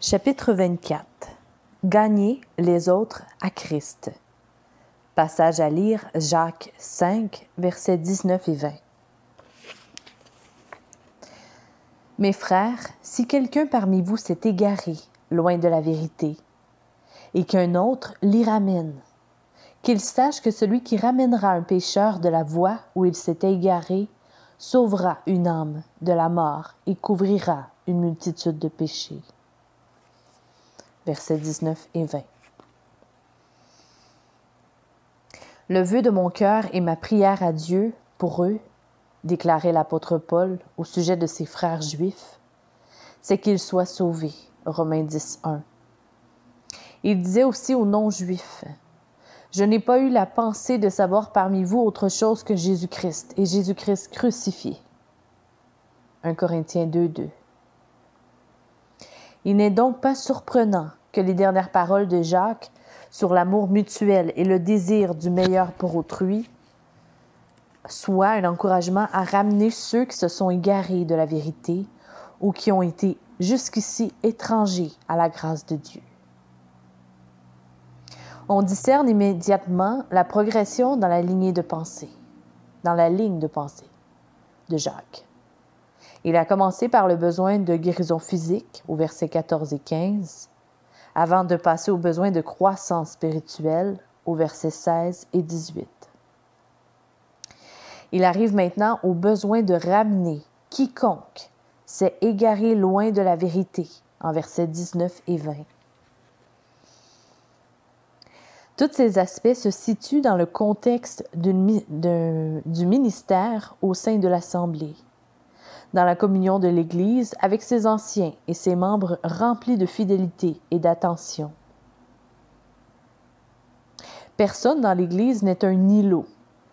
Chapitre 24. Gagner les autres à Christ. Passage à lire, Jacques 5, versets 19 et 20. Mes frères, si quelqu'un parmi vous s'est égaré, loin de la vérité, et qu'un autre l'y ramène, qu'il sache que celui qui ramènera un pécheur de la voie où il s'est égaré sauvera une âme de la mort et couvrira une multitude de péchés. Versets 19 et 20. Le vœu de mon cœur et ma prière à Dieu pour eux, déclarait l'apôtre Paul au sujet de ses frères juifs, c'est qu'ils soient sauvés. Romains 10, 1. Il disait aussi aux non-juifs, « Je n'ai pas eu la pensée de savoir parmi vous autre chose que Jésus-Christ et Jésus-Christ crucifié. » 1 Corinthiens 2, 2. Il n'est donc pas surprenant que les dernières paroles de Jacques sur l'amour mutuel et le désir du meilleur pour autrui soient un encouragement à ramener ceux qui se sont égarés de la vérité ou qui ont été jusqu'ici étrangers à la grâce de Dieu. On discerne immédiatement la progression dans la ligne de pensée de Jacques. Il a commencé par le besoin de guérison physique, au versets 14 et 15, avant de passer au besoin de croissance spirituelle, au versets 16 et 18. Il arrive maintenant au besoin de ramener quiconque s'est égaré loin de la vérité, en versets 19 et 20. Tous ces aspects se situent dans le contexte du ministère au sein de l'Assemblée, dans la communion de l'Église avec ses anciens et ses membres remplis de fidélité et d'attention. Personne dans l'Église n'est un îlot,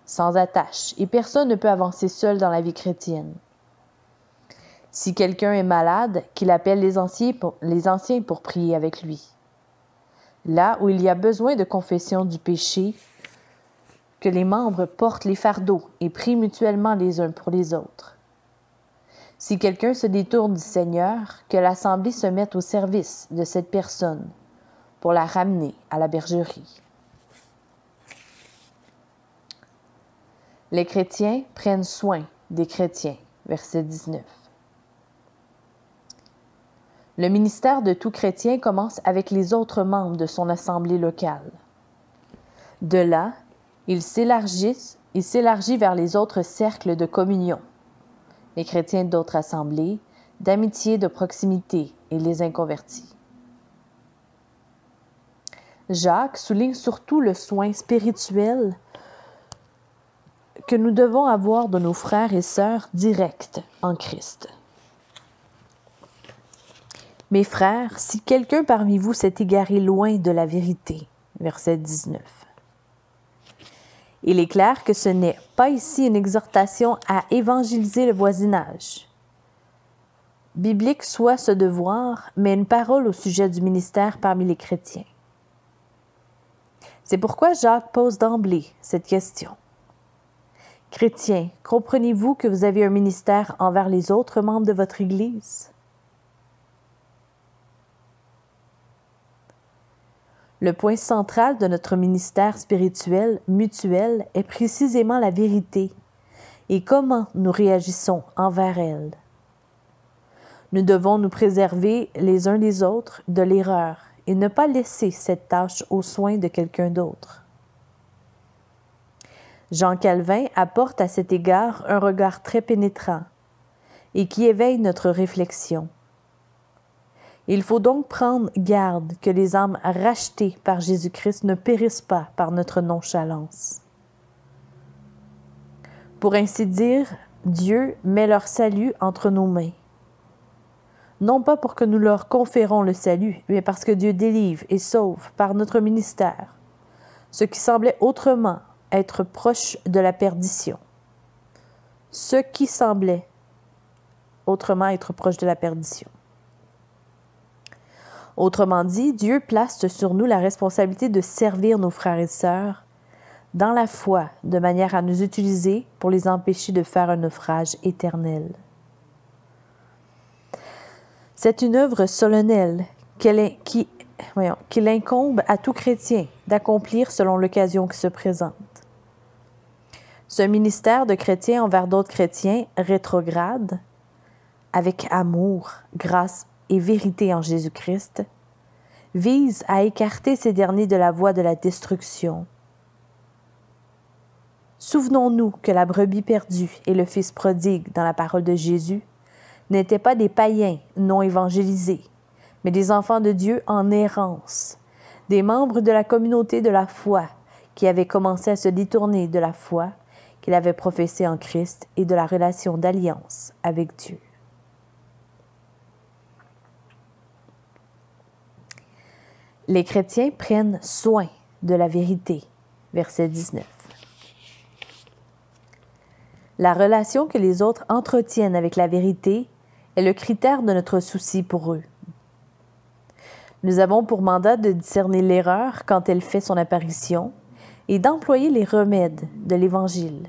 sans attache, et personne ne peut avancer seul dans la vie chrétienne. Si quelqu'un est malade, qu'il appelle les anciens pour prier avec lui. Là où il y a besoin de confession du péché, que les membres portent les fardeaux et prient mutuellement les uns pour les autres. Si quelqu'un se détourne du Seigneur, que l'Assemblée se mette au service de cette personne pour la ramener à la bergerie. Les chrétiens prennent soin des chrétiens, verset 19. Le ministère de tout chrétien commence avec les autres membres de son assemblée locale. De là, il s'élargit vers les autres cercles de communion, les chrétiens d'autres assemblées, d'amitié de proximité et les inconvertis. Jacques souligne surtout le soin spirituel que nous devons avoir de nos frères et sœurs directs en Christ. Mes frères, si quelqu'un parmi vous s'est égaré loin de la vérité, verset 19. Il est clair que ce n'est pas ici une exhortation à évangéliser le voisinage. Biblique soit ce devoir, mais une parole au sujet du ministère parmi les chrétiens. C'est pourquoi Jacques pose d'emblée cette question. Chrétiens, comprenez-vous que vous avez un ministère envers les autres membres de votre Église? Le point central de notre ministère spirituel mutuel est précisément la vérité et comment nous réagissons envers elle. Nous devons nous préserver les uns les autres de l'erreur et ne pas laisser cette tâche aux soins de quelqu'un d'autre. Jean Calvin apporte à cet égard un regard très pénétrant et qui éveille notre réflexion. Il faut donc prendre garde que les âmes rachetées par Jésus-Christ ne périssent pas par notre nonchalance. Pour ainsi dire, Dieu met leur salut entre nos mains. Non pas pour que nous leur conférons le salut, mais parce que Dieu délivre et sauve par notre ministère, ce qui semblait autrement être proche de la perdition. Ce qui semblait autrement être proche de la perdition. Autrement dit, Dieu place sur nous la responsabilité de servir nos frères et sœurs dans la foi, de manière à nous utiliser pour les empêcher de faire un naufrage éternel. C'est une œuvre solennelle qu'il incombe à tout chrétien d'accomplir selon l'occasion qui se présente. Ce ministère de chrétien envers d'autres chrétiens rétrogrades, avec amour, grâce et vérité en Jésus-Christ, vise à écarter ces derniers de la voie de la destruction. Souvenons-nous que la brebis perdue et le fils prodigue dans la parole de Jésus n'étaient pas des païens non évangélisés, mais des enfants de Dieu en errance, des membres de la communauté de la foi qui avaient commencé à se détourner de la foi qu'il avait professée en Christ et de la relation d'alliance avec Dieu. Les chrétiens prennent soin de la vérité. Verset 19. La relation que les autres entretiennent avec la vérité est le critère de notre souci pour eux. Nous avons pour mandat de discerner l'erreur quand elle fait son apparition et d'employer les remèdes de l'Évangile.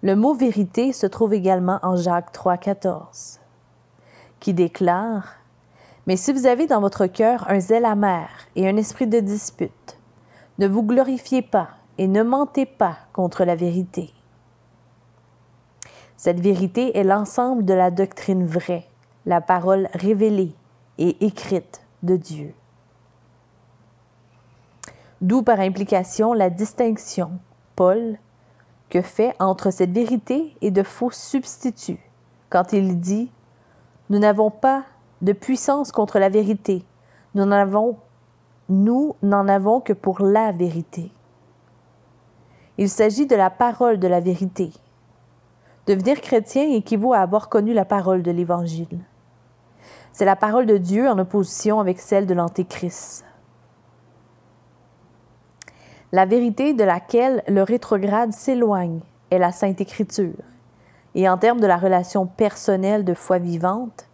Le mot « vérité » se trouve également en Jacques 3,14, qui déclare « Mais si vous avez dans votre cœur un zèle amer et un esprit de dispute, ne vous glorifiez pas et ne mentez pas contre la vérité. » Cette vérité est l'ensemble de la doctrine vraie, la parole révélée et écrite de Dieu. D'où par implication la distinction, Paul, que fait entre cette vérité et de faux substituts, quand il dit « Nous n'avons pas de puissance contre la vérité, nous n'en avons que pour la vérité. » Il s'agit de la parole de la vérité. Devenir chrétien équivaut à avoir connu la parole de l'Évangile. C'est la parole de Dieu en opposition avec celle de l'Antéchrist. La vérité de laquelle le rétrograde s'éloigne est la Sainte Écriture. Et en termes de la relation personnelle de foi vivante,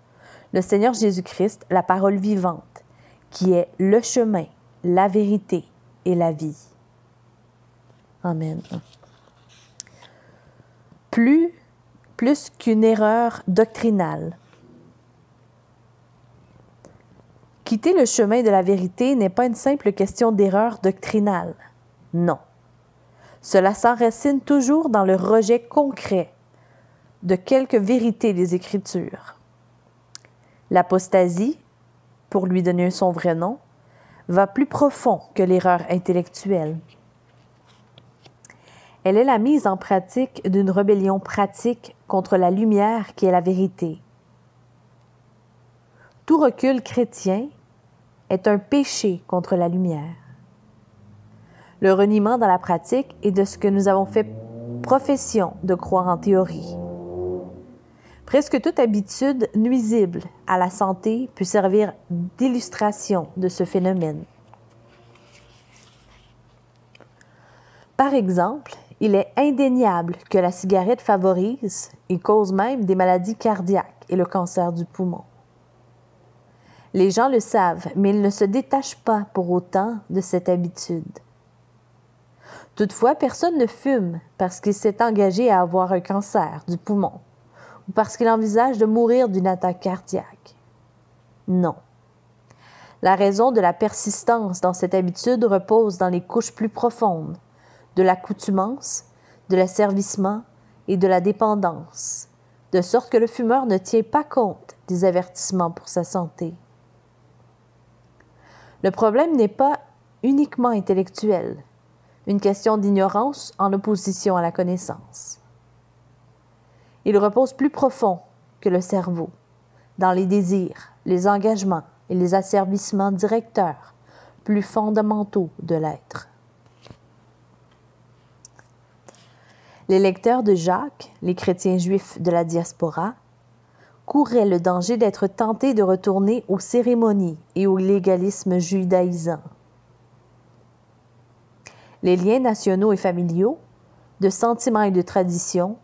le Seigneur Jésus-Christ, la parole vivante, qui est le chemin, la vérité et la vie. Amen. Plus qu'une erreur doctrinale. Quitter le chemin de la vérité n'est pas une simple question d'erreur doctrinale. Non. Cela s'enracine toujours dans le rejet concret de quelques vérités des Écritures. L'apostasie, pour lui donner son vrai nom, va plus profond que l'erreur intellectuelle. Elle est la mise en pratique d'une rébellion pratique contre la lumière qui est la vérité. Tout recul chrétien est un péché contre la lumière. Le reniement dans la pratique est de ce que nous avons fait profession de croire en théorie. Presque toute habitude nuisible à la santé peut servir d'illustration de ce phénomène. Par exemple, il est indéniable que la cigarette favorise et cause même des maladies cardiaques et le cancer du poumon. Les gens le savent, mais ils ne se détachent pas pour autant de cette habitude. Toutefois, personne ne fume parce qu'il s'est engagé à avoir un cancer du poumon ou parce qu'il envisage de mourir d'une attaque cardiaque. Non. La raison de la persistance dans cette habitude repose dans les couches plus profondes de l'accoutumance, de l'asservissement et de la dépendance, de sorte que le fumeur ne tient pas compte des avertissements pour sa santé. Le problème n'est pas uniquement intellectuel, une question d'ignorance en opposition à la connaissance. Il repose plus profond que le cerveau, dans les désirs, les engagements et les asservissements directeurs plus fondamentaux de l'être. Les lecteurs de Jacques, les chrétiens juifs de la diaspora, couraient le danger d'être tentés de retourner aux cérémonies et au légalisme judaïsant. Les liens nationaux et familiaux, de sentiments et de traditions,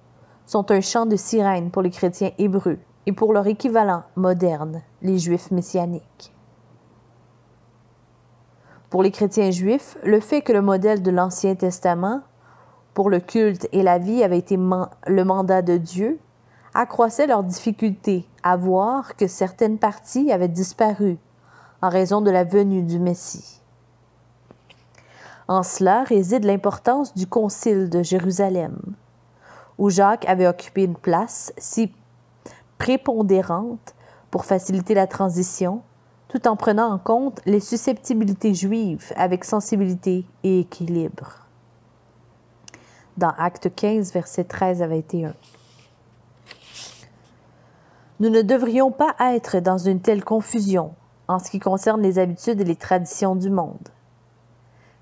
sont un chant de sirène pour les chrétiens hébreux et pour leur équivalent moderne, les juifs messianiques. Pour les chrétiens juifs, le fait que le modèle de l'Ancien Testament pour le culte et la vie avait été le mandat de Dieu accroissait leur difficulté à voir que certaines parties avaient disparu en raison de la venue du Messie. En cela réside l'importance du Concile de Jérusalem, où Jacques avait occupé une place si prépondérante pour faciliter la transition, tout en prenant en compte les susceptibilités juives avec sensibilité et équilibre. Dans Actes 15, versets 13 à 21. Nous ne devrions pas être dans une telle confusion en ce qui concerne les habitudes et les traditions du monde,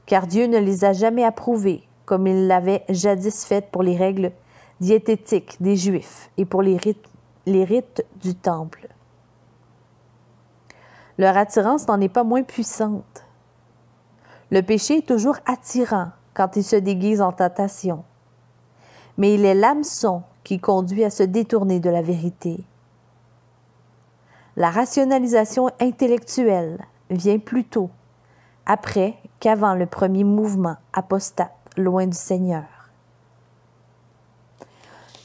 car Dieu ne les a jamais approuvées comme il l'avait jadis fait pour les règles diététiques des Juifs et pour les rites du temple. Leur attirance n'en est pas moins puissante. Le péché est toujours attirant quand il se déguise en tentation, mais il est l'hameçon qui conduit à se détourner de la vérité. La rationalisation intellectuelle vient plutôt après qu'avant le premier mouvement apostate loin du Seigneur.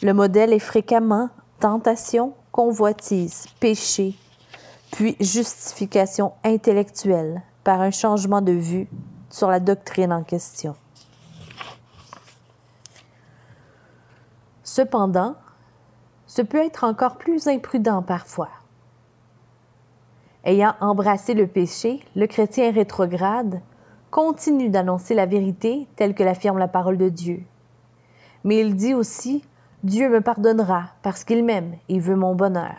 Le modèle est fréquemment tentation, convoitise, péché, puis justification intellectuelle par un changement de vue sur la doctrine en question. Cependant, ce peut être encore plus imprudent parfois. Ayant embrassé le péché, le chrétien rétrograde continue d'annoncer la vérité telle que l'affirme la parole de Dieu. Mais il dit aussi « Dieu me pardonnera parce qu'il m'aime et veut mon bonheur ».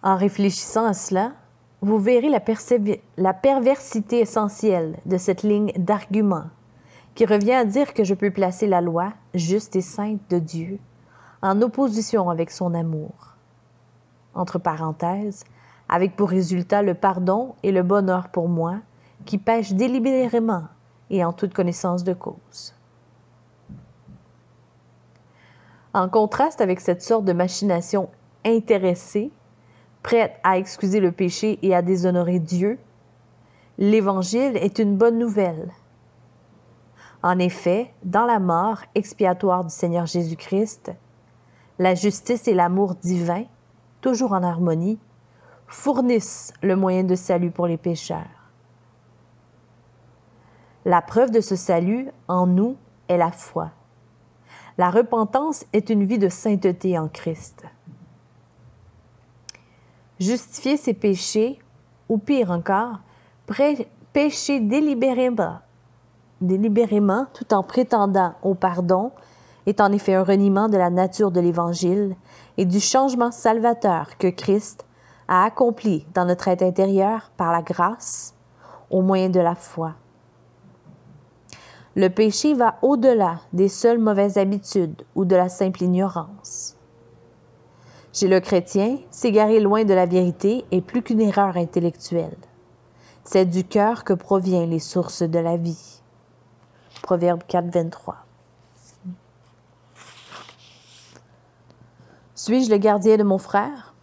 En réfléchissant à cela, vous verrez la perversité essentielle de cette ligne d'argument qui revient à dire que je peux placer la loi juste et sainte de Dieu en opposition avec son amour. Entre parenthèses, avec pour résultat le pardon et le bonheur pour moi, qui pêche délibérément et en toute connaissance de cause. En contraste avec cette sorte de machination intéressée, prête à excuser le péché et à déshonorer Dieu, l'Évangile est une bonne nouvelle. En effet, dans la mort expiatoire du Seigneur Jésus-Christ, la justice et l'amour divin, toujours en harmonie, fournissent le moyen de salut pour les pécheurs. La preuve de ce salut en nous est la foi. La repentance est une vie de sainteté en Christ. Justifier ses péchés, ou pire encore, pécher délibérément tout en prétendant au pardon, est en effet un reniement de la nature de l'Évangile et du changement salvateur que Christ a accompli dans notre être intérieur par la grâce, au moyen de la foi. Le péché va au-delà des seules mauvaises habitudes ou de la simple ignorance. Chez le chrétien, s'égarer loin de la vérité est plus qu'une erreur intellectuelle. C'est du cœur que proviennent les sources de la vie. Proverbe 4, 23. Suis-je le gardien de mon frère?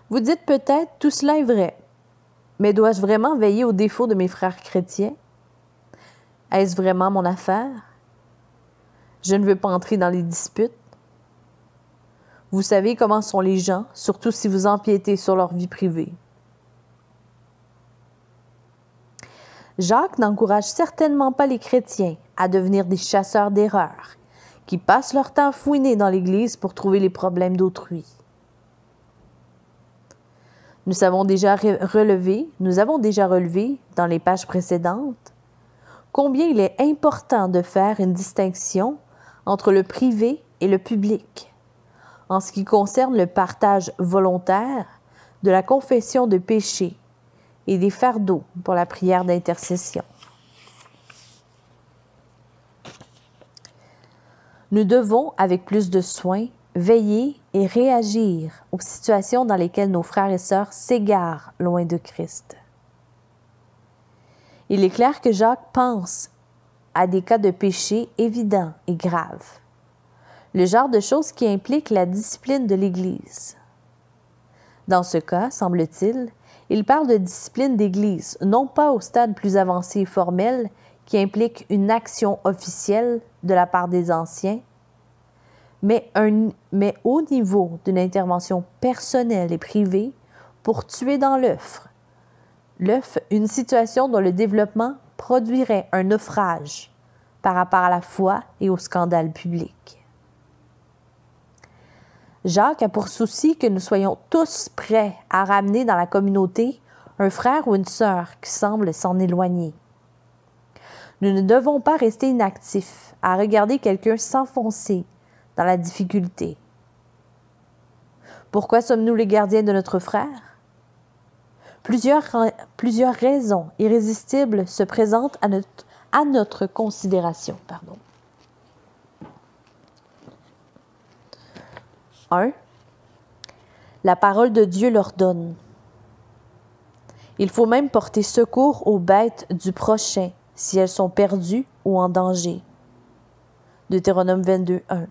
Vous dites peut-être, tout cela est vrai, mais dois-je vraiment veiller aux défauts de mes frères chrétiens? Est-ce vraiment mon affaire? Je ne veux pas entrer dans les disputes. Vous savez comment sont les gens, surtout si vous empiétez sur leur vie privée. Jacques n'encourage certainement pas les chrétiens à devenir des chasseurs d'erreurs, qui passent leur temps à fouiner dans l'Église pour trouver les problèmes d'autrui. Nous avons déjà relevé dans les pages précédentes combien il est important de faire une distinction entre le privé et le public, en ce qui concerne le partage volontaire de la confession de péché et des fardeaux pour la prière d'intercession. Nous devons, avec plus de soin, veiller et réagir aux situations dans lesquelles nos frères et sœurs s'égarent loin de Christ. Il est clair que Jacques pense à des cas de péché évidents et graves, le genre de choses qui impliquent la discipline de l'Église. Dans ce cas, semble-t-il, il parle de discipline d'Église, non pas au stade plus avancé et formel qui implique une action officielle de la part des anciens, mais au niveau d'une intervention personnelle et privée pour tuer dans l'œuf, une situation dont le développement produirait un naufrage par rapport à la foi et au scandale public. Jacques a pour souci que nous soyons tous prêts à ramener dans la communauté un frère ou une sœur qui semble s'en éloigner. Nous ne devons pas rester inactifs à regarder quelqu'un s'enfoncer dans la difficulté. Pourquoi sommes-nous les gardiens de notre frère? Plusieurs raisons irrésistibles se présentent à notre considération. 1. La parole de Dieu l'ordonne. Il faut même porter secours aux bêtes du prochain si elles sont perdues ou en danger. Deutéronome 22, 1.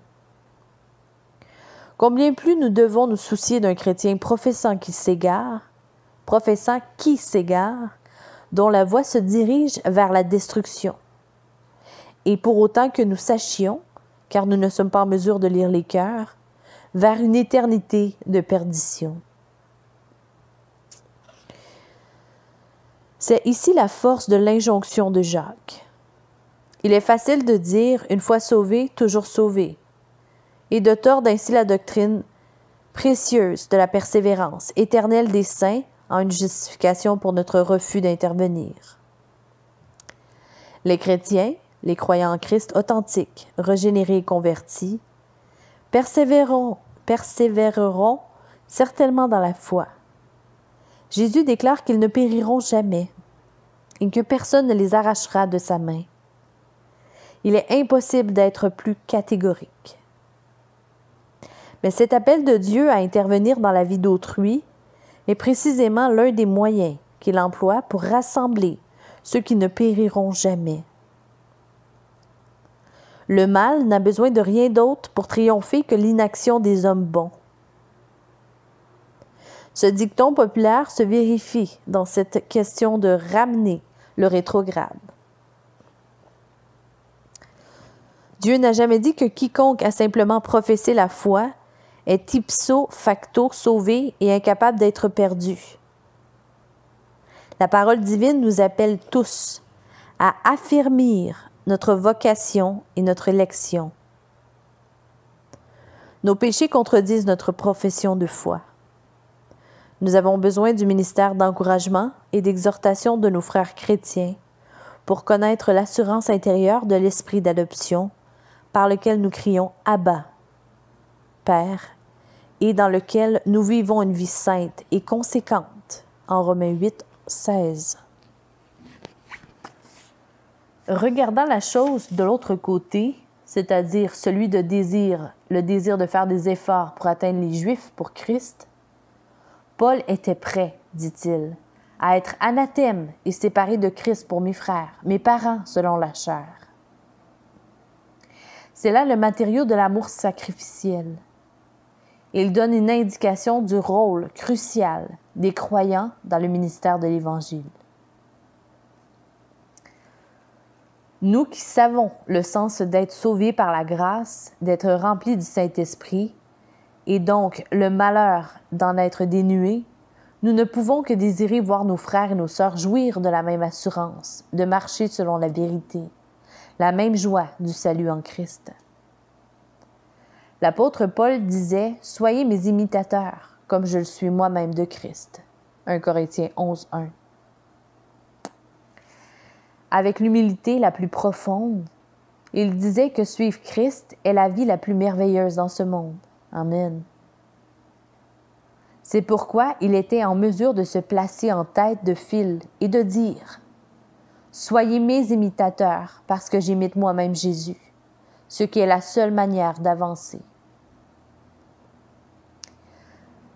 Combien plus nous devons nous soucier d'un chrétien professant qui s'égare, dont la voie se dirige vers la destruction. Et pour autant que nous sachions, car nous ne sommes pas en mesure de lire les cœurs, vers une éternité de perdition. C'est ici la force de l'injonction de Jacques. Il est facile de dire « une fois sauvé, toujours sauvé » et de tordre ainsi la doctrine précieuse de la persévérance éternelle des saints en une justification pour notre refus d'intervenir. Les chrétiens, les croyants en Christ authentiques, régénérés et convertis, persévéreront certainement dans la foi. Jésus déclare qu'ils ne périront jamais et que personne ne les arrachera de sa main. Il est impossible d'être plus catégorique. Mais cet appel de Dieu à intervenir dans la vie d'autrui est précisément l'un des moyens qu'il emploie pour rassembler ceux qui ne périront jamais. Le mal n'a besoin de rien d'autre pour triompher que l'inaction des hommes bons. Ce dicton populaire se vérifie dans cette question de ramener le rétrograde. Dieu n'a jamais dit que quiconque a simplement professé la foi est ipso facto sauvé et incapable d'être perdu. La parole divine nous appelle tous à affermir notre vocation et notre élection. Nos péchés contredisent notre profession de foi. Nous avons besoin du ministère d'encouragement et d'exhortation de nos frères chrétiens pour connaître l'assurance intérieure de l'esprit d'adoption par lequel nous crions « Abba, Père » et dans lequel nous vivons une vie sainte et conséquente en Romains 8, 16. Regardant la chose de l'autre côté, c'est-à-dire celui de le désir de faire des efforts pour atteindre les Juifs pour Christ, Paul était prêt, dit-il, à être anathème et séparé de Christ pour mes frères, mes parents selon la chair. C'est là le matériau de l'amour sacrificiel. Il donne une indication du rôle crucial des croyants dans le ministère de l'Évangile. Nous qui savons le sens d'être sauvés par la grâce, d'être remplis du Saint-Esprit, et donc le malheur d'en être dénués, nous ne pouvons que désirer voir nos frères et nos sœurs jouir de la même assurance, de marcher selon la vérité, la même joie du salut en Christ. L'apôtre Paul disait « Soyez mes imitateurs, comme je le suis moi-même de Christ ». 1 Corinthiens 11, 1. Avec l'humilité la plus profonde, il disait que suivre Christ est la vie la plus merveilleuse dans ce monde. Amen. C'est pourquoi il était en mesure de se placer en tête de file et de dire « Soyez mes imitateurs, parce que j'imite moi-même Jésus », ce qui est la seule manière d'avancer.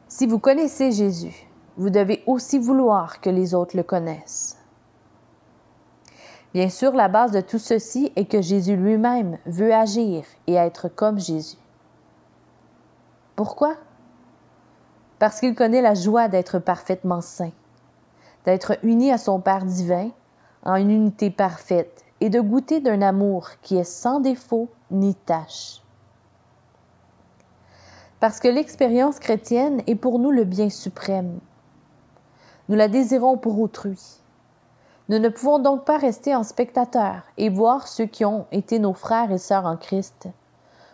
Si vous connaissez Jésus, vous devez aussi vouloir que les autres le connaissent. Bien sûr, la base de tout ceci est que Jésus lui-même veut agir et être comme Jésus. Pourquoi? Parce qu'il connaît la joie d'être parfaitement saint, d'être uni à son Père divin en une unité parfaite et de goûter d'un amour qui est sans défaut ni tache. Parce que l'expérience chrétienne est pour nous le bien suprême. Nous la désirons pour autrui. Nous ne pouvons donc pas rester en spectateurs et voir ceux qui ont été nos frères et sœurs en Christ,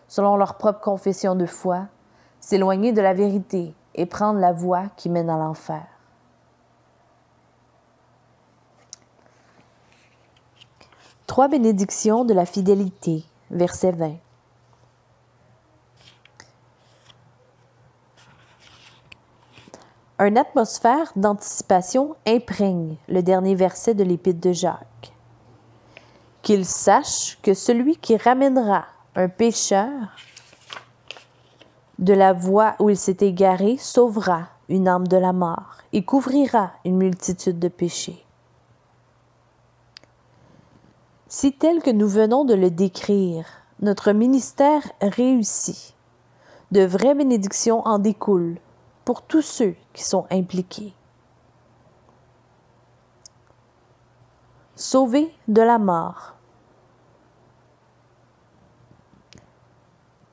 selon leur propre confession de foi, s'éloigner de la vérité et prendre la voie qui mène à l'enfer. Trois bénédictions de la fidélité, verset 20. Une atmosphère d'anticipation imprègne le dernier verset de l'Épître de Jacques. Qu'il sache que celui qui ramènera un pécheur de la voie où il s'est égaré sauvera une âme de la mort et couvrira une multitude de péchés. Si tel que nous venons de le décrire, notre ministère réussit, de vraies bénédictions en découlent pour tous ceux qui sont impliqués. Sauver de la mort.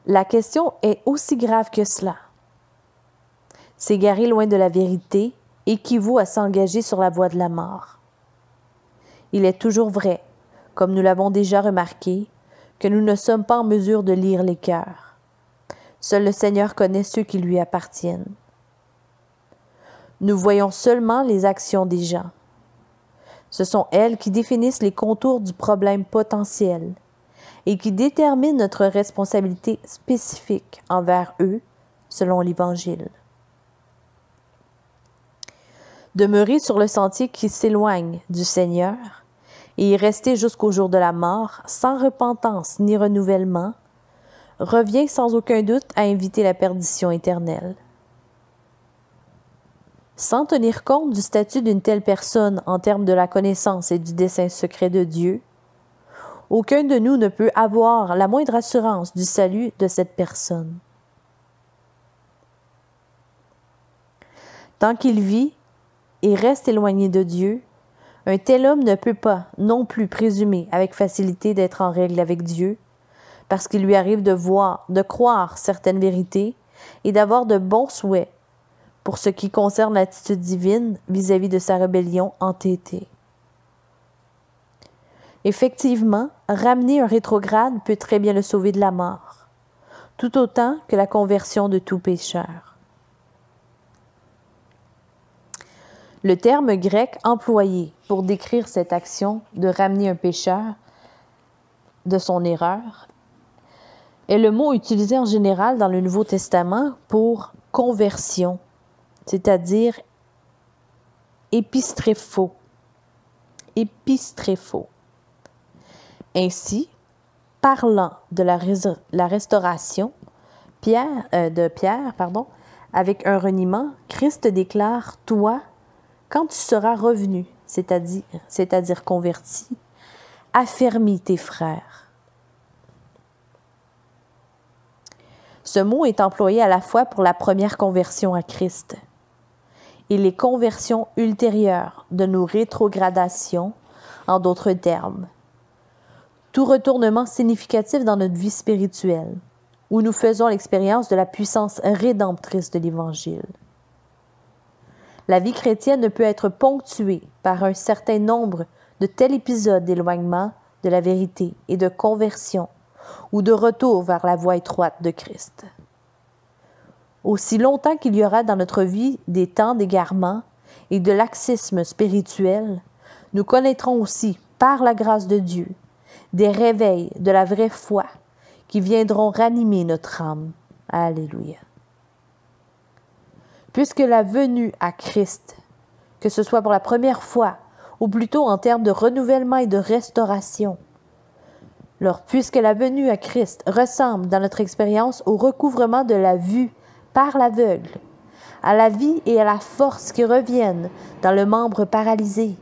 La question est aussi grave que cela. S'égarer loin de la vérité équivaut à s'engager sur la voie de la mort. Il est toujours vrai, comme nous l'avons déjà remarqué, que nous ne sommes pas en mesure de lire les cœurs. Seul le Seigneur connaît ceux qui lui appartiennent. Nous voyons seulement les actions des gens. Ce sont elles qui définissent les contours du problème potentiel et qui déterminent notre responsabilité spécifique envers eux, selon l'Évangile. Demeurer sur le sentier qui s'éloigne du Seigneur et y rester jusqu'au jour de la mort, sans repentance ni renouvellement, revient sans aucun doute à inviter la perdition éternelle. Sans tenir compte du statut d'une telle personne en termes de la connaissance et du dessein secret de Dieu, aucun de nous ne peut avoir la moindre assurance du salut de cette personne. Tant qu'il vit et reste éloigné de Dieu, un tel homme ne peut pas non plus présumer avec facilité d'être en règle avec Dieu, parce qu'il lui arrive de croire certaines vérités et d'avoir de bons souhaits pour ce qui concerne l'attitude divine vis-à-vis de sa rébellion entêtée. Effectivement, ramener un rétrograde peut très bien le sauver de la mort, tout autant que la conversion de tout pécheur. Le terme grec employé pour décrire cette action de ramener un pécheur de son erreur est le mot utilisé en général dans le Nouveau Testament pour conversion, c'est-à-dire épistréphos. Ainsi, parlant de la restauration de Pierre, avec un reniement, Christ déclare « Toi, quand tu seras revenu, c'est-à-dire converti, affermis tes frères. » Ce mot est employé à la fois pour la première conversion à Christ et les conversions ultérieures de nos rétrogradations, en d'autres termes. Tout retournement significatif dans notre vie spirituelle, où nous faisons l'expérience de la puissance rédemptrice de l'Évangile. La vie chrétienne ne peut être ponctuée par un certain nombre de tels épisodes d'éloignement de la vérité et de conversion ou de retour vers la voie étroite de Christ. Aussi longtemps qu'il y aura dans notre vie des temps d'égarement et de laxisme spirituel, nous connaîtrons aussi, par la grâce de Dieu, des réveils de la vraie foi qui viendront ranimer notre âme. Alléluia. Puisque la venue à Christ, que ce soit pour la première fois ou plutôt en termes de renouvellement et de restauration, alors puisque la venue à Christ ressemble dans notre expérience au recouvrement de la vue par l'aveugle, à la vie et à la force qui reviennent dans le membre paralysé,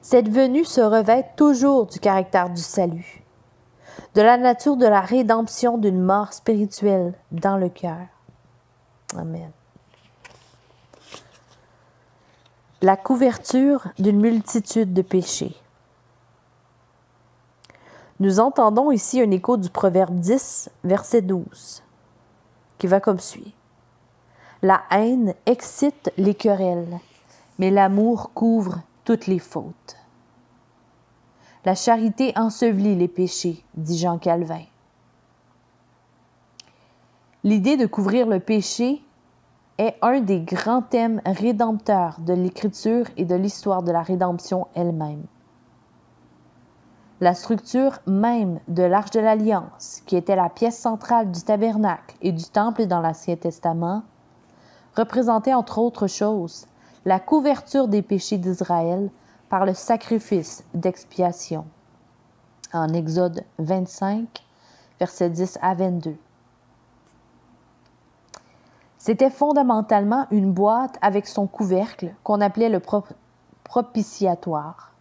cette venue se revêt toujours du caractère du salut, de la nature de la rédemption d'une mort spirituelle dans le cœur. Amen. La couverture d'une multitude de péchés. Nous entendons ici un écho du Proverbe 10, verset 12, qui va comme suit. La haine excite les querelles, mais l'amour couvre toutes les fautes. La charité ensevelit les péchés, dit Jean Calvin. L'idée de couvrir le péché est un des grands thèmes rédempteurs de l'Écriture et de l'histoire de la rédemption elle-même. La structure même de l'Arche de l'Alliance, qui était la pièce centrale du tabernacle et du temple dans l'Ancien Testament, représentait entre autres choses la couverture des péchés d'Israël par le sacrifice d'expiation. En Exode 25, versets 10 à 22. C'était fondamentalement une boîte avec son couvercle qu'on appelait le propitiatoire.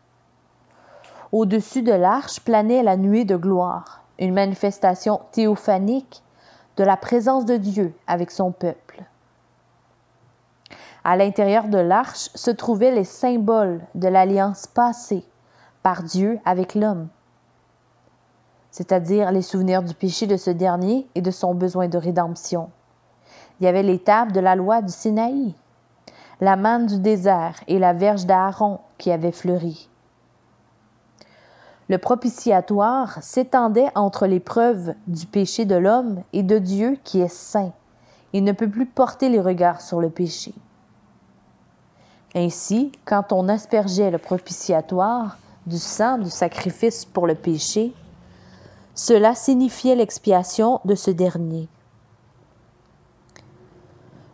Au-dessus de l'arche planait la nuée de gloire, une manifestation théophanique de la présence de Dieu avec son peuple. À l'intérieur de l'arche se trouvaient les symboles de l'alliance passée par Dieu avec l'homme, c'est-à-dire les souvenirs du péché de ce dernier et de son besoin de rédemption. Il y avait les tables de la loi du Sinaï, la manne du désert et la verge d'Aaron qui avait fleuri. Le propitiatoire s'étendait entre les preuves du péché de l'homme et de Dieu qui est saint et ne peut plus porter les regards sur le péché. Ainsi, quand on aspergeait le propitiatoire du sang du sacrifice pour le péché, cela signifiait l'expiation de ce dernier.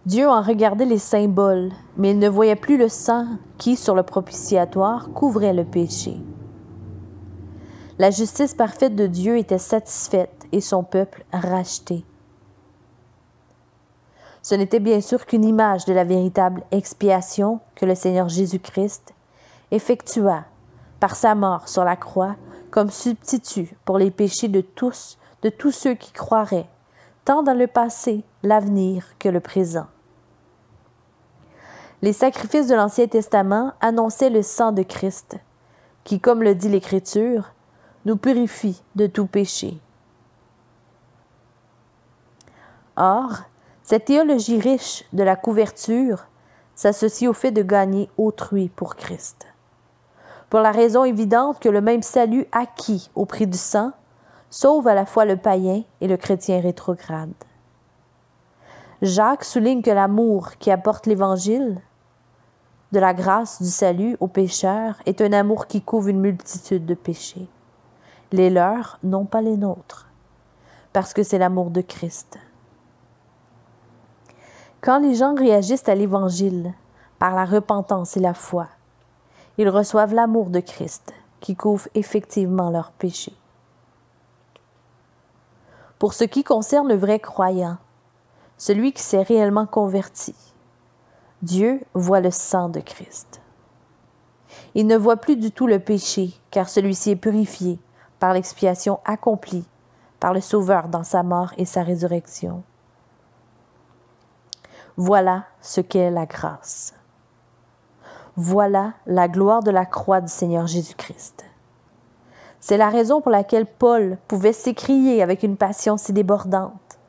Dieu en regardait les symboles, mais il ne voyait plus le sang qui, sur le propitiatoire, couvrait le péché. La justice parfaite de Dieu était satisfaite et son peuple racheté. Ce n'était bien sûr qu'une image de la véritable expiation que le Seigneur Jésus-Christ effectua par sa mort sur la croix comme substitut pour les péchés de tous ceux qui croiraient, tant dans le passé, l'avenir que le présent. Les sacrifices de l'Ancien Testament annonçaient le sang de Christ, qui, comme le dit l'Écriture, nous purifie de tout péché. Or, cette théologie riche de la couverture s'associe au fait de gagner autrui pour Christ, pour la raison évidente que le même salut acquis au prix du sang sauve à la fois le païen et le chrétien rétrograde. Jacques souligne que l'amour qui apporte l'Évangile de la grâce du salut aux pécheurs est un amour qui couvre une multitude de péchés. Les leurs, non pas les nôtres, parce que c'est l'amour de Christ. Quand les gens réagissent à l'Évangile par la repentance et la foi, ils reçoivent l'amour de Christ qui couvre effectivement leurs péchés. Pour ce qui concerne le vrai croyant, celui qui s'est réellement converti, Dieu voit le sang de Christ. Il ne voit plus du tout le péché, car celui-ci est purifié par l'expiation accomplie par le Sauveur dans sa mort et sa résurrection. Voilà ce qu'est la grâce. Voilà la gloire de la croix du Seigneur Jésus-Christ. C'est la raison pour laquelle Paul pouvait s'écrier avec une passion si débordante.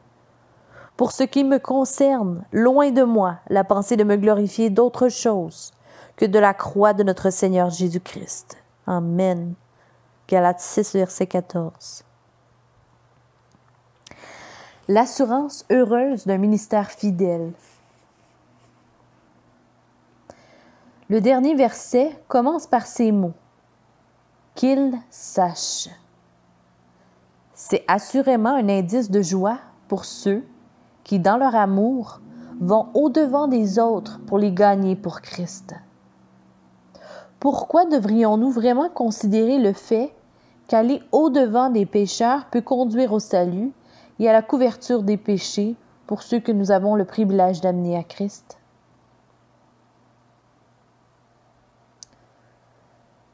Pour ce qui me concerne, loin de moi la pensée de me glorifier d'autre chose que de la croix de notre Seigneur Jésus-Christ. Amen. Galates 6, verset 14. L'assurance heureuse d'un ministère fidèle. Le dernier verset commence par ces mots. Qu'il sache. C'est assurément un indice de joie pour ceux qui, dans leur amour, vont au-devant des autres pour les gagner pour Christ. Pourquoi devrions-nous vraiment considérer le fait qu'aller au-devant des pécheurs peut conduire au salut et à la couverture des péchés pour ceux que nous avons le privilège d'amener à Christ?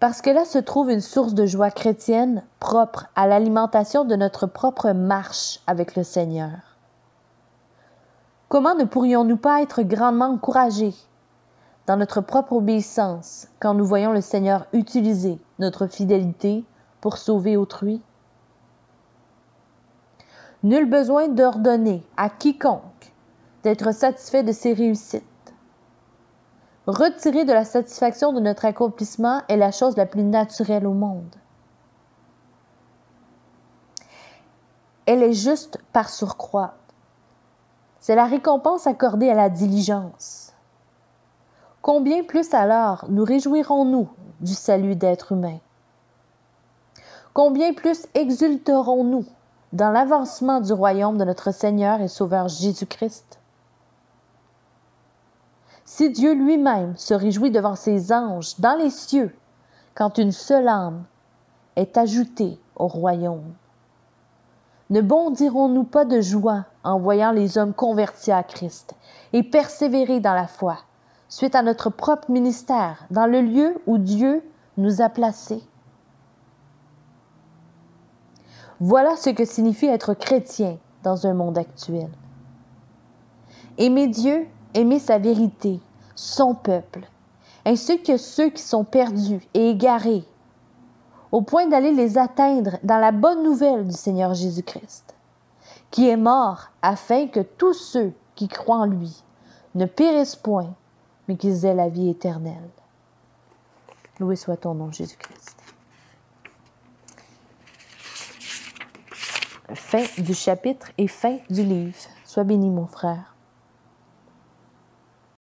Parce que là se trouve une source de joie chrétienne propre à l'alimentation de notre propre marche avec le Seigneur. Comment ne pourrions-nous pas être grandement encouragés dans notre propre obéissance quand nous voyons le Seigneur utiliser notre fidélité pour sauver autrui? Nul besoin d'ordonner à quiconque d'être satisfait de ses réussites. Retirer de la satisfaction de notre accomplissement est la chose la plus naturelle au monde. Elle est juste par surcroît. C'est la récompense accordée à la diligence. Combien plus alors nous réjouirons-nous du salut d'êtres humains? Combien plus exulterons-nous dans l'avancement du royaume de notre Seigneur et Sauveur Jésus-Christ? Si Dieu lui-même se réjouit devant ses anges dans les cieux, quand une seule âme est ajoutée au royaume, ne bondirons-nous pas de joie en voyant les hommes convertis à Christ et persévérer dans la foi, suite à notre propre ministère, dans le lieu où Dieu nous a placés? Voilà ce que signifie être chrétien dans un monde actuel. Aimer Dieu, aimer sa vérité, son peuple, ainsi que ceux qui sont perdus et égarés, au point d'aller les atteindre dans la bonne nouvelle du Seigneur Jésus-Christ, qui est mort afin que tous ceux qui croient en lui ne périssent point, mais qu'ils aient la vie éternelle. Loué soit ton nom, Jésus-Christ. Fin du chapitre et fin du livre. Sois béni, mon frère.